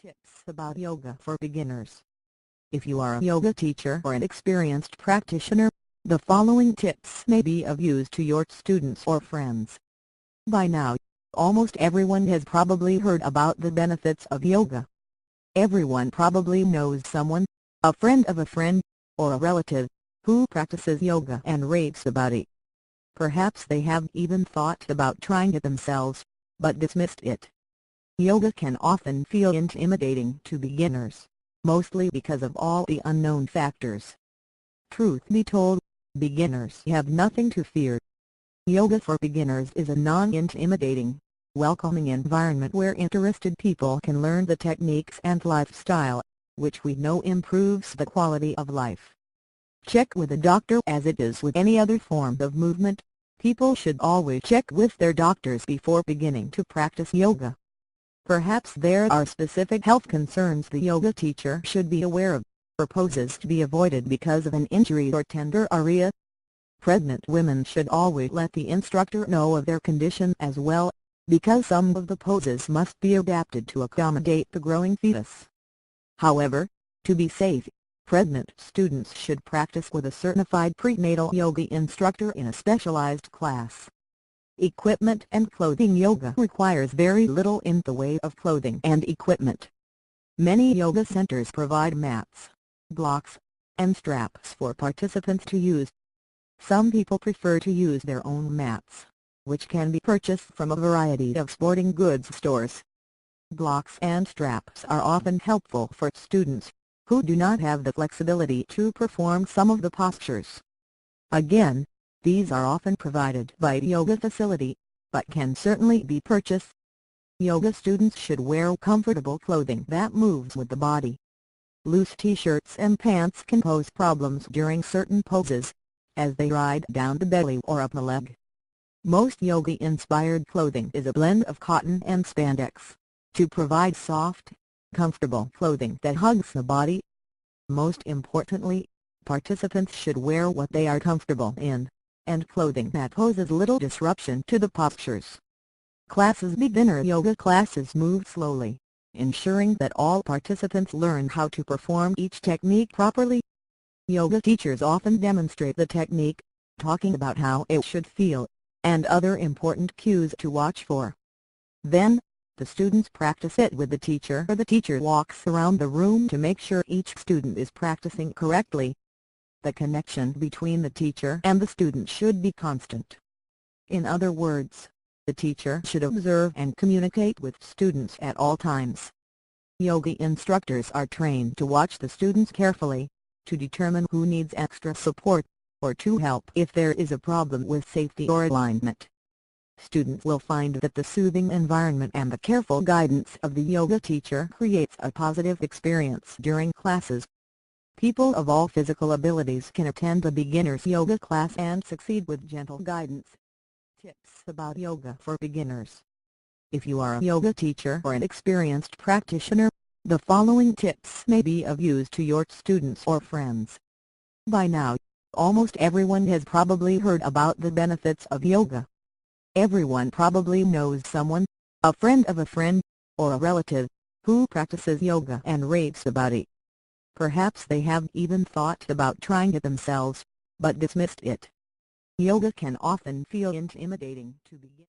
Tips about yoga for beginners. If you are a yoga teacher or an experienced practitioner, the following tips may be of use to your students or friends. By now, almost everyone has probably heard about the benefits of yoga. Everyone probably knows someone, a friend of a friend, or a relative, who practices yoga and raves about it. Perhaps they have even thought about trying it themselves, but dismissed it. Yoga can often feel intimidating to beginners, mostly because of all the unknown factors. Truth be told, beginners have nothing to fear. Yoga for beginners is a non-intimidating, welcoming environment where interested people can learn the techniques and lifestyle, which we know improves the quality of life. Check with a doctor. As it is with any other form of movement, people should always check with their doctors before beginning to practice yoga. Perhaps there are specific health concerns the yoga teacher should be aware of, or poses to be avoided because of an injury or tender area. Pregnant women should always let the instructor know of their condition as well, because some of the poses must be adapted to accommodate the growing fetus. However, to be safe, pregnant students should practice with a certified prenatal yoga instructor in a specialized class. Equipment and clothing. Yoga requires very little in the way of clothing and equipment. Many yoga centers provide mats, blocks, and straps for participants to use. Some people prefer to use their own mats, which can be purchased from a variety of sporting goods stores. Blocks and straps are often helpful for students who do not have the flexibility to perform some of the postures. Again, these are often provided by a yoga facility, but can certainly be purchased. Yoga students should wear comfortable clothing that moves with the body. Loose t-shirts and pants can pose problems during certain poses, as they ride down the belly or up the leg. Most yoga-inspired clothing is a blend of cotton and spandex, to provide soft, comfortable clothing that hugs the body. Most importantly, participants should wear what they are comfortable in, and clothing that poses little disruption to the postures. Classes. Beginner yoga classes move slowly, ensuring that all participants learn how to perform each technique properly. Yoga teachers often demonstrate the technique, talking about how it should feel, and other important cues to watch for. Then, the students practice it with the teacher, or the teacher walks around the room to make sure each student is practicing correctly. The connection between the teacher and the student should be constant. In other words, the teacher should observe and communicate with students at all times. Yoga instructors are trained to watch the students carefully, to determine who needs extra support, or to help if there is a problem with safety or alignment. Students will find that the soothing environment and the careful guidance of the yoga teacher creates a positive experience during classes. People of all physical abilities can attend a beginner's yoga class and succeed with gentle guidance. Tips about yoga for beginners. If you are a yoga teacher or an experienced practitioner, the following tips may be of use to your students or friends. By now, almost everyone has probably heard about the benefits of yoga. Everyone probably knows someone, a friend of a friend, or a relative, who practices yoga and raves about it. Perhaps they have even thought about trying it themselves, but dismissed it. Yoga can often feel intimidating to begin.